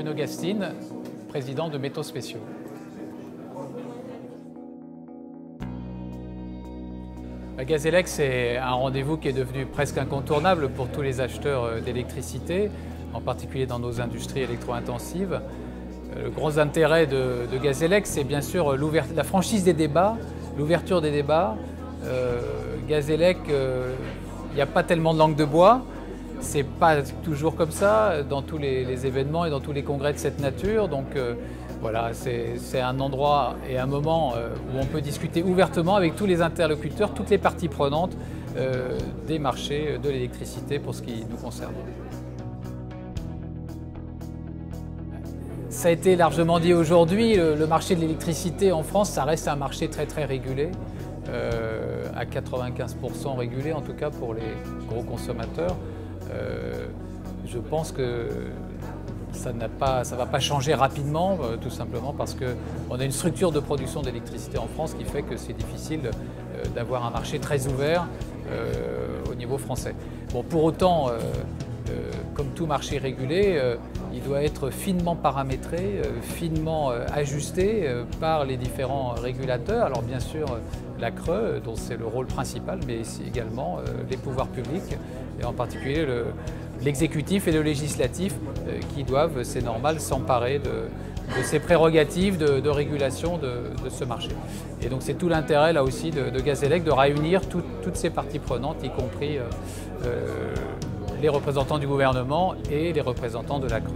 Bruno Gastine, président de Métaux Spéciaux. Gazélec, c'est un rendez-vous qui est devenu presque incontournable pour tous les acheteurs d'électricité, en particulier dans nos industries électro-intensives. Le gros intérêt de Gazélec, c'est bien sûr la franchise des débats, l'ouverture des débats. Gazélec, il n'y a pas tellement de langue de bois. C'est pas toujours comme ça dans tous les événements et dans tous les congrès de cette nature. Donc voilà, c'est un endroit et un moment où on peut discuter ouvertement avec tous les interlocuteurs, toutes les parties prenantes des marchés de l'électricité pour ce qui nous concerne. Ça a été largement dit aujourd'hui, le marché de l'électricité en France, ça reste un marché très régulé, à 95% régulé en tout cas pour les gros consommateurs. Je pense que ça ne va pas changer rapidement, tout simplement parce qu'on a une structure de production d'électricité en France qui fait que c'est difficile d'avoir un marché très ouvert au niveau français. Bon, pour autant, comme tout marché régulé, il doit être finement paramétré, finement ajusté par les différents régulateurs. Alors bien sûr la CRE, dont c'est le rôle principal, mais également les pouvoirs publics, et en particulier l'exécutif et le législatif qui doivent, c'est normal, s'emparer de ces prérogatives de régulation de ce marché. Et donc c'est tout l'intérêt là aussi de Gazélec de réunir toutes ces parties prenantes, y compris les représentants du gouvernement et les représentants de la CRE.